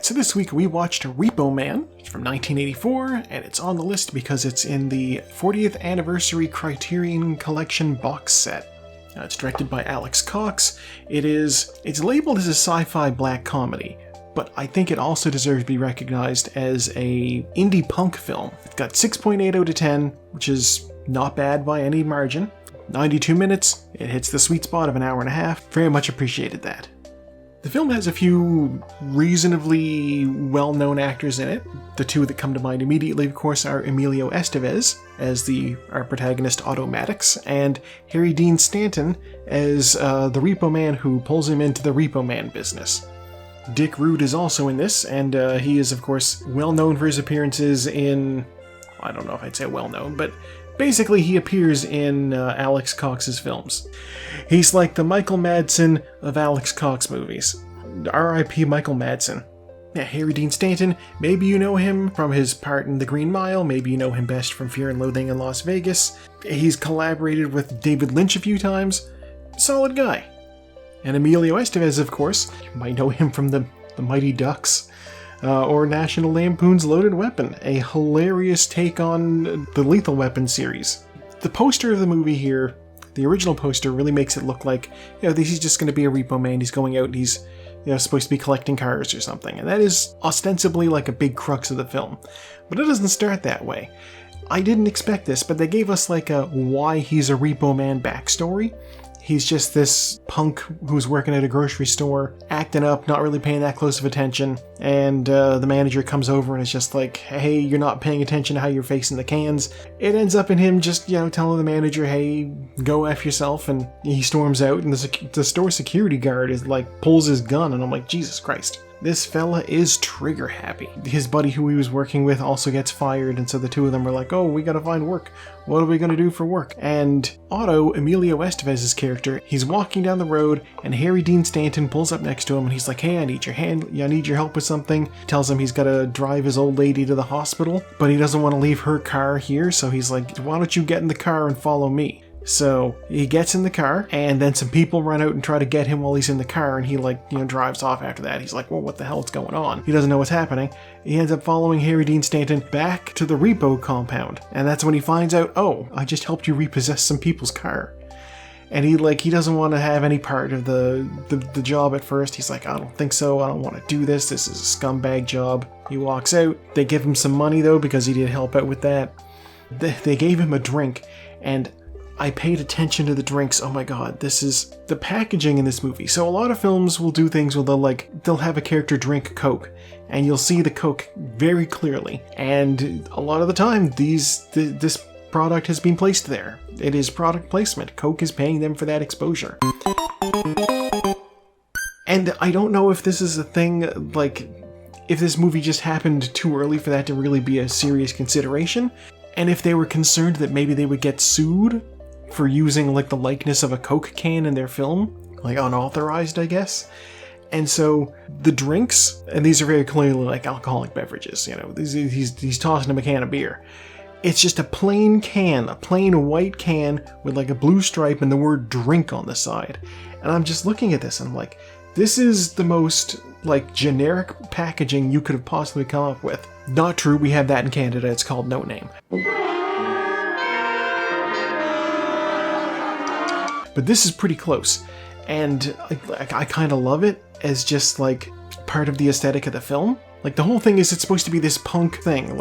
Alright, so this week we watched Repo Man from 1984, and it's on the list because it's in the 40th Anniversary Criterion Collection box set. It's directed by Alex Cox. It's labeled as a sci-fi black comedy, but I think it also deserves to be recognized as a indie punk film. It's got 6.8 out of 10, which is not bad by any margin. 92 minutes, it hits the sweet spot of an hour and a half. Very much appreciated that. The film has a few reasonably well-known actors in it. The two that come to mind immediately, of course, are Emilio Estevez as our protagonist Otto Maddox, and Harry Dean Stanton as the Repo Man who pulls him into the Repo Man business. Dick Rude is also in this, and he is, of course, well-known for his appearances in... I don't know if I'd say well-known, but basically he appears in Alex Cox's films. He's like the Michael Madsen of Alex Cox movies. R.I.P. Michael Madsen. Yeah, Harry Dean Stanton, maybe you know him from his part in The Green Mile, maybe you know him best from Fear and Loathing in Las Vegas. He's collaborated with David Lynch a few times. Solid guy. And Emilio Estevez, of course, you might know him from the Mighty Ducks, or National Lampoon's Loaded Weapon, a hilarious take on the Lethal Weapon series. The poster of the movie here, the original poster, really makes it look like, he's just going to be a repo man, he's going out and he's supposed to be collecting cars or something, and that is ostensibly like a big crux of the film. But it doesn't start that way. I didn't expect this, but they gave us like a why he's a repo man backstory. He's just this punk who's working at a grocery store, acting up, not really paying that close of attention, and the manager comes over and is just like, hey, you're not paying attention to how you're facing the cans. It ends up in him just, telling the manager, hey, go F yourself, and he storms out, and the store security guard is like, pulls his gun, and I'm like, Jesus Christ. This fella is trigger happy. His buddy who he was working with also gets fired, and so the two of them are like, oh, we gotta find work. What are we gonna do for work? And Otto, Emilio Estevez's character, he's walking down the road, and Harry Dean Stanton pulls up next to him, and he's like, hey, I need your help with something. Tells him he's gotta drive his old lady to the hospital, but he doesn't want to leave her car here, so he's like, why don't you get in the car and follow me? So he gets in the car, and then some people run out and try to get him while he's in the car, and he drives off after that. He's like, well, what the hell is going on? He doesn't know what's happening. He ends up following Harry Dean Stanton back to the repo compound, and that's when he finds out, oh, I just helped you repossess some people's car. And he doesn't want to have any part of the job at first. He's like, I don't think so, I don't want to do this, this is a scumbag job. He walks out. They give him some money though, because he did help out with that. They gave him a drink, and I paid attention to the drinks. Oh my god, this is the packaging in this movie. So a lot of films will do things where they'll have a character drink Coke, and you'll see the Coke very clearly. And a lot of the time, this product has been placed there. It is product placement. Coke is paying them for that exposure. And I don't know if this is a thing, if this movie just happened too early for that to really be a serious consideration, and if they were concerned that maybe they would get sued for using the likeness of a Coke can in their film, unauthorized, I guess. And so the drinks, and these are very clearly alcoholic beverages, he's tossing him a can of beer. It's just a plain can, a plain white can with a blue stripe and the word drink on the side. And I'm just looking at this and I'm like, this is the most generic packaging you could have possibly come up with. Not true, we have that in Canada, it's called No Name. But this is pretty close, and I kind of love it as just part of the aesthetic of the film. The whole thing is it's supposed to be this punk thing.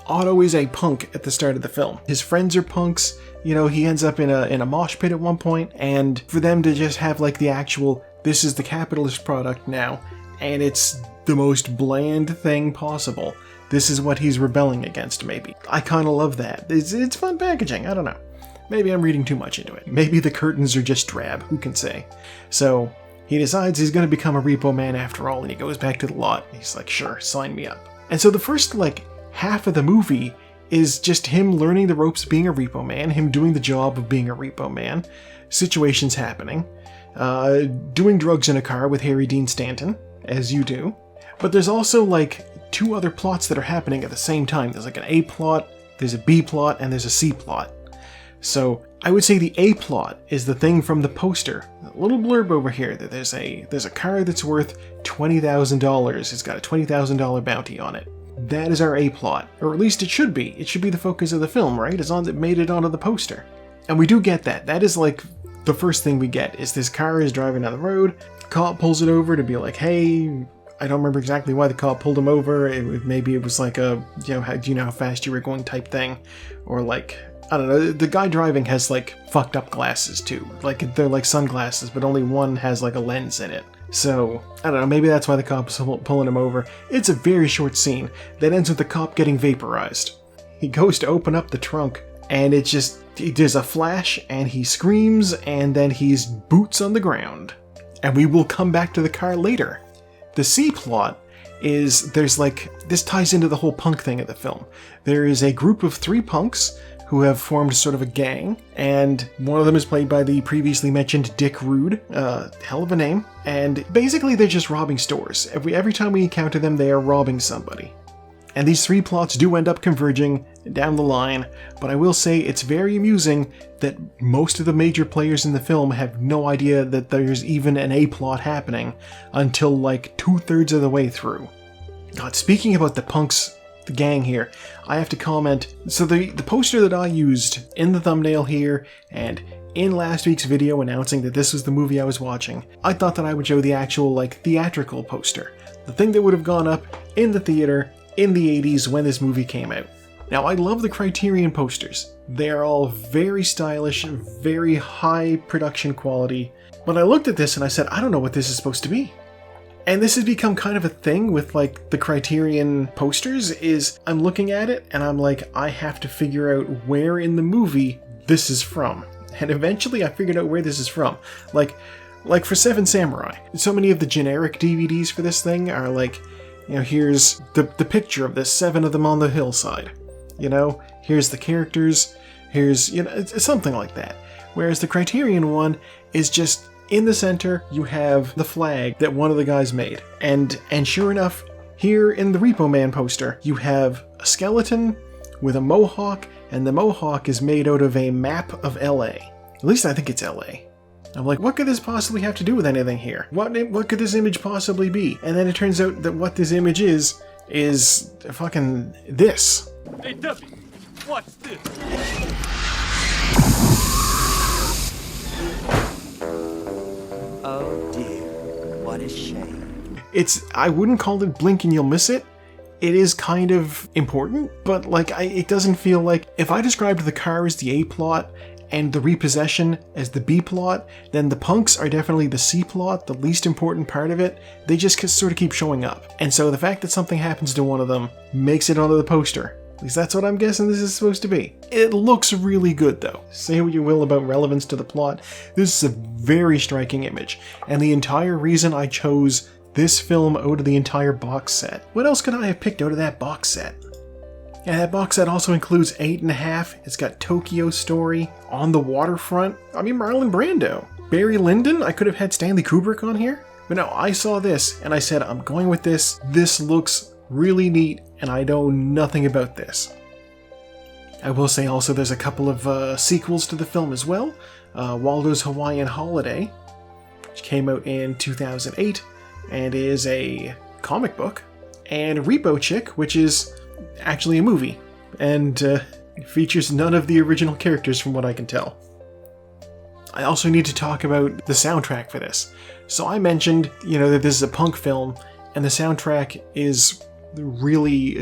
Otto is a punk at the start of the film. His friends are punks. He ends up in a mosh pit at one point, and for them to just have the actual, this is the capitalist product now, and it's the most bland thing possible. This is what he's rebelling against, maybe. I kind of love that. It's fun packaging, I don't know. Maybe I'm reading too much into it. Maybe the curtains are just drab, who can say? So he decides he's going to become a repo man after all, and he goes back to the lot. He's like, sure, sign me up. And so the first half of the movie is just him learning the ropes of being a repo man, him doing the job of being a repo man, situations happening, doing drugs in a car with Harry Dean Stanton, as you do. But there's also two other plots that are happening at the same time. There's an A plot, there's a B plot, and there's a C plot. So I would say the A-plot is the thing from the poster. A little blurb over here that there's a car that's worth $20,000. It's got a $20,000 bounty on it. That is our A-plot, or at least it should be. It should be the focus of the film, right? As long as it made it onto the poster. And we do get that. That is like the first thing we get, is this car is driving down the road. The cop pulls it over to be like, hey, I don't remember exactly why the cop pulled him over. Maybe it was like a, do you know how fast you were going type thing? Or like, I don't know, the guy driving has like fucked up glasses too. Like they're like sunglasses, but only one has like a lens in it. So, I don't know, maybe that's why the cop is pulling him over. It's a very short scene that ends with the cop getting vaporized. He goes to open up the trunk, and there's a flash, and he screams, and then he's boots on the ground. And we will come back to the car later. The C plot is, this ties into the whole punk thing of the film. There is a group of 3 punks who have formed sort of a gang, and one of them is played by the previously mentioned Dick Rude, hell of a name, and basically they're just robbing stores. Every time we encounter them, they are robbing somebody. And these 3 plots do end up converging down the line, but I will say it's very amusing that most of the major players in the film have no idea that there's even an A-plot happening until like 2/3 of the way through. God, speaking about the punks, the gang here, I have to comment. So the poster that I used in the thumbnail here and in last week's video announcing that this was the movie I was watching, I thought that I would show the actual like theatrical poster, the thing that would have gone up in the theater in the 80s when this movie came out. Now I love the Criterion posters. They are all very stylish, very high production quality, but I looked at this and I said, I don't know what this is supposed to be. And this has become kind of a thing with like the Criterion posters, is I'm looking at it and I'm like, I have to figure out where in the movie this is from. And eventually I figured out where this is from. Like for Seven Samurai, so many of the generic DVDs for this thing are like, here's the picture of the 7 of them on the hillside. Here's the characters, here's, it's something like that. Whereas the Criterion one is just, in the center, you have the flag that one of the guys made. And sure enough, here in the Repo Man poster, you have a skeleton with a mohawk, and the mohawk is made out of a map of LA. At least I think it's LA. I'm like, what could this possibly have to do with anything here? What could this image possibly be? And then it turns out that what this image is fucking this. Hey Duffy, watch this. Oh dear, what a shame. I wouldn't call it blink and you'll miss it. It is kind of important, but it doesn't feel like, if I described the car as the A plot and the repossession as the B plot, then the punks are definitely the C plot, the least important part of it. They just sort of keep showing up. And so the fact that something happens to one of them makes it onto the poster. At least that's what I'm guessing this is supposed to be. It looks really good though. Say what you will about relevance to the plot, this is a very striking image, and the entire reason I chose this film out of the entire box set. What else could I have picked out of that box set? Yeah, that box set also includes 8½. It's got Tokyo Story, On the Waterfront. Marlon Brando. Barry Lyndon? I could have had Stanley Kubrick on here. But no, I saw this and I said, I'm going with this. This looks really neat and I know nothing about this. I will say also there's a couple of sequels to the film as well. Waldo's Hawaiian Holiday, which came out in 2008 and is a comic book. And Repo Chick, which is actually a movie, and features none of the original characters from what I can tell. I also need to talk about the soundtrack for this. So I mentioned, that this is a punk film, and the soundtrack is really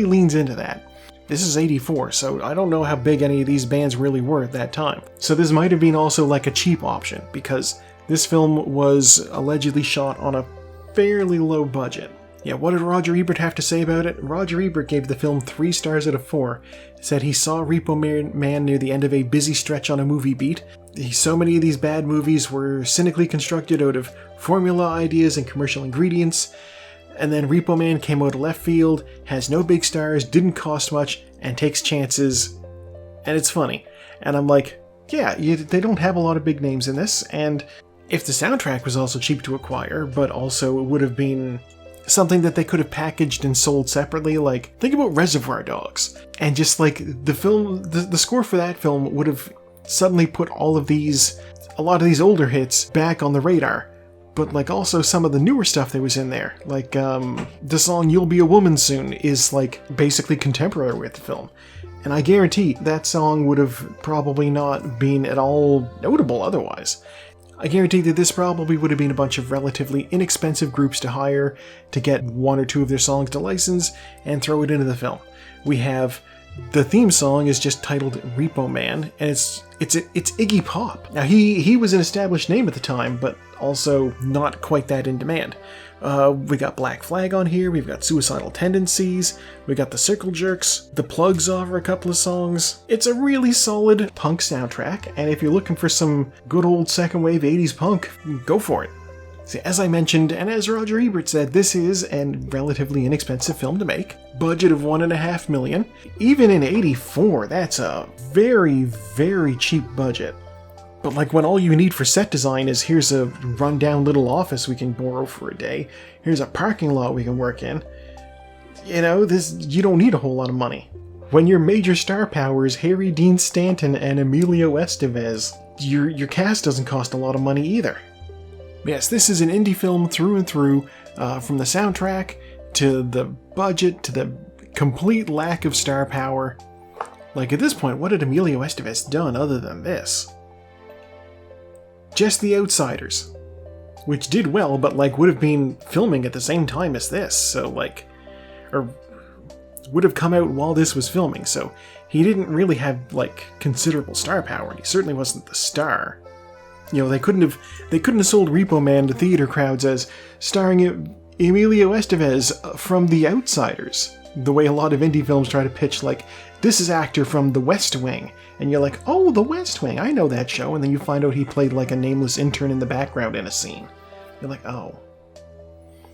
leans into that. This is 84, so I don't know how big any of these bands really were at that time. So this might have been also like a cheap option, because this film was allegedly shot on a fairly low budget. Yeah, what did Roger Ebert have to say about it? Roger Ebert gave the film 3 stars out of 4. Said he saw Repo Man near the end of a busy stretch on a movie beat. So many of these bad movies were cynically constructed out of formula ideas and commercial ingredients. And then Repo Man came out of left field, has no big stars, didn't cost much, and takes chances. And it's funny. And I'm like, yeah, they don't have a lot of big names in this. And if the soundtrack was also cheap to acquire, but also it would have been something that they could have packaged and sold separately, think about Reservoir Dogs, and just the film, the score for that film would have suddenly put a lot of these older hits back on the radar. But like also some of the newer stuff that was in there, like the song "You'll Be a Woman Soon" is like basically contemporary with the film, and I guarantee that song would have probably not been at all notable otherwise. I guarantee that this probably would have been a bunch of relatively inexpensive groups to hire to get one or two of their songs to license and throw it into the film. We have the theme song is just titled Repo Man, and it's Iggy Pop. Now he was an established name at the time, but also not quite that in demand. We got Black Flag on here, we've got Suicidal Tendencies, we got the Circle Jerks, the Plugs offer a couple of songs. It's a really solid punk soundtrack, and if you're looking for some good old second wave 80s punk, go for it. See, as I mentioned, and as Roger Ebert said, this is a relatively inexpensive film to make. Budget of $1.5 million. Even in '84, that's a very, very cheap budget. But like when all you need for set design is here's a rundown little office we can borrow for a day, here's a parking lot we can work in, you know, you don't need a whole lot of money. When your major star power is Harry Dean Stanton and Emilio Estevez, your cast doesn't cost a lot of money either. Yes, this is an indie film through and through, from the soundtrack to the budget to the complete lack of star power. Like at this point, what had Emilio Estevez done other than this? Just The Outsiders, which did well, but like would have been filming at the same time as this, so like, or would have come out while this was filming, so he didn't really have like considerable star power, and he certainly wasn't the star. You know, they couldn't have sold Repo Man to theater crowds as starring Emilio Estevez from The Outsiders, the way a lot of indie films try to pitch, like, this is actor from The West Wing, and you're like, oh, The West Wing, I know that show, and then you find out he played like a nameless intern in the background in a scene. You're like, oh.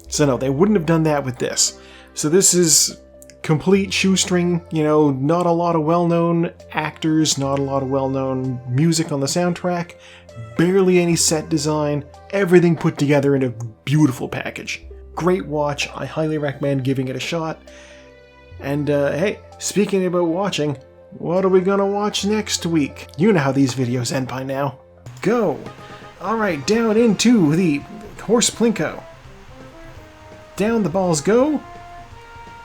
So no, they wouldn't have done that with this. So this is complete shoestring, you know, not a lot of well-known actors, not a lot of well-known music on the soundtrack, barely any set design, everything put together in a beautiful package. Great watch, I highly recommend giving it a shot. And hey, speaking about watching, what are we gonna watch next week? You know how these videos end by now. Go! Alright, down into the horse plinko. Down the balls go.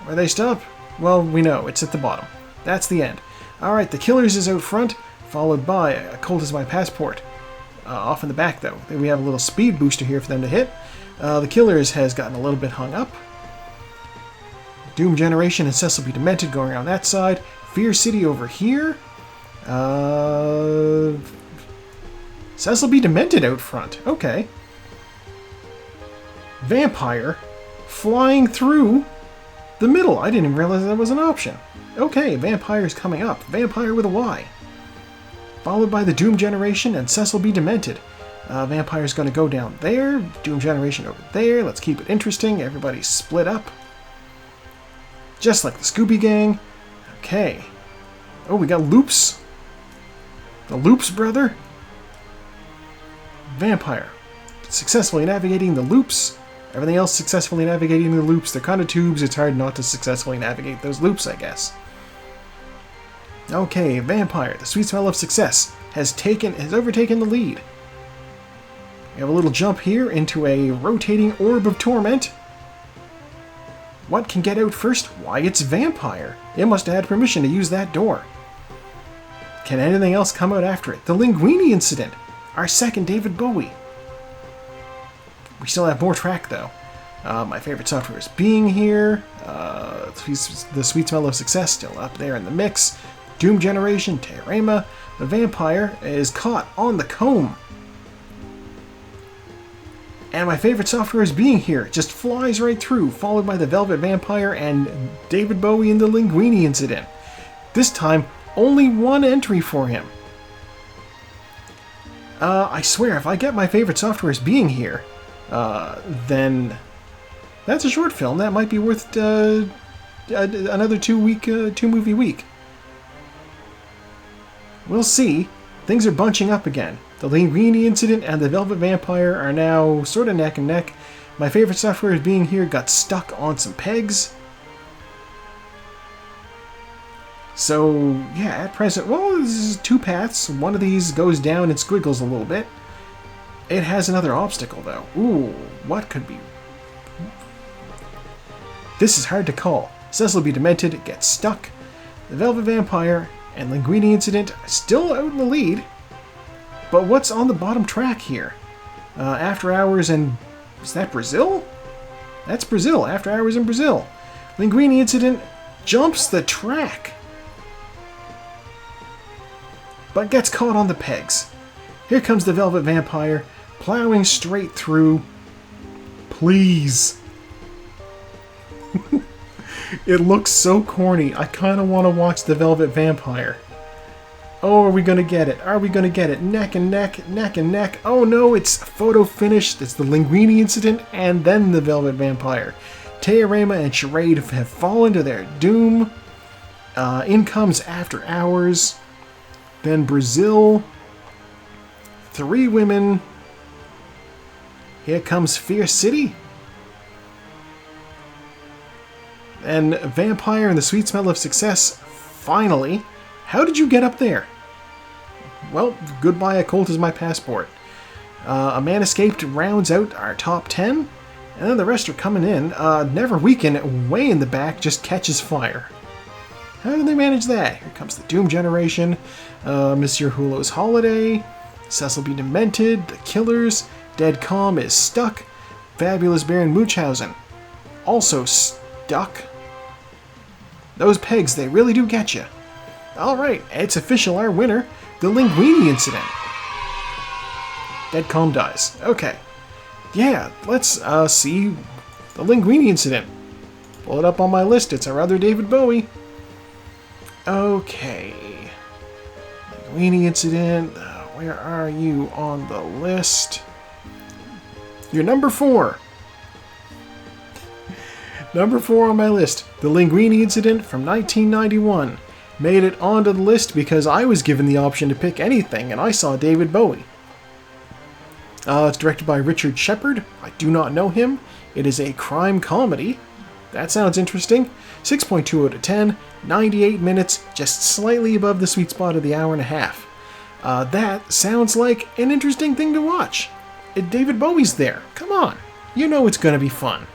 Where they stop? Well, we know, it's at the bottom. That's the end. Alright, The Killers is out front, followed by A Colt Is My Passport. Off in the back, though, we have a little speed booster here for them to hit. The Killers has gotten a little bit hung up. Doom Generation and Cecil B. Demented going around that side. Fear City over here. Cecil B. Demented out front. Okay. Vampire flying through the middle. I didn't even realize that was an option. Okay, Vampire's coming up. Vampire with a Y. Followed by the Doom Generation and Cecil B. Demented. Vampire's going to go down there. Doom Generation over there. Let's keep it interesting. Everybody's split up. Just like the Scooby Gang. Okay. Oh, we got Loops. The Loops brother. Vampire. Successfully navigating the loops. Everything else successfully navigating the loops. They're kind of tubes. It's hard not to successfully navigate those loops, I guess. Okay, Vampire, the sweet smell of success, has overtaken the lead. We have a little jump here into a rotating orb of torment. What can get out first? Why, it's Vampire. It must have had permission to use that door. Can anything else come out after it? The Linguini incident. Our second David Bowie. We still have more track, though. My favorite software is being here. The sweet smell of success still up there in the mix. Doom Generation, Teorema. The Vampire is caught on the comb. And my favorite software is being here. Just flies right through, followed by the Velvet Vampire and David Bowie in the Linguini incident. This time, only one entry for him. I swear, if I get my favorite software as being here, then that's a short film. That might be worth another two-movie week. We'll see. Things are bunching up again. The Linguini incident and the Velvet Vampire are now sort of neck and neck. My favorite software is being here got stuck on some pegs. So, yeah, at present, well, this is 2 paths. One of these goes down and squiggles a little bit. It has another obstacle, though. Ooh, what could be... This is hard to call. Cecil be Demented gets stuck. The Velvet Vampire and Linguini Incident still out in the lead. But what's on the bottom track here? After Hours and... Is that Brazil? That's Brazil. After Hours in Brazil. Linguini Incident jumps the track, but gets caught on the pegs. Here comes the Velvet Vampire, plowing straight through. Please. It looks so corny. I kind of want to watch the Velvet Vampire. Oh, are we going to get it? Are we going to get it? Neck and neck, neck and neck. Oh no, it's photo finished. It's the Linguini Incident and then the Velvet Vampire. Teorema and Charade have fallen to their doom. In comes After Hours. Then Brazil. 3 women. Here comes Fear City. And Vampire and the Sweet Smell of Success. Finally. How did you get up there? Well, goodbye, a Colt is my passport. A Man Escaped rounds out our top 10. And then the rest are coming in. Never Weaken, way in the back, just catches fire. How did they manage that? Here comes the Doom Generation, Monsieur Hulo's Holiday, Cecil be Demented, The Killers, Dead Calm is stuck, Fabulous Baron Munchausen, also stuck. Those pegs, they really do get you. Alright, it's official, our winner, the Linguini Incident. Dead Calm dies. Okay. Yeah, let's see the Linguini Incident. Pull it up on my list. It's our other David Bowie. Okay. Linguini Incident. Where are you on the list? You're number 4. Number 4 on my list. The Linguini Incident from 1991. Made it onto the list because I was given the option to pick anything and I saw David Bowie. It's directed by Richard Shepard. I do not know him. It is a crime comedy. That sounds interesting. 6.2 out of 10. 98 minutes, just slightly above the sweet spot of the hour and a half. That sounds like an interesting thing to watch. David Bowie's there. Come on. You know it's going to be fun.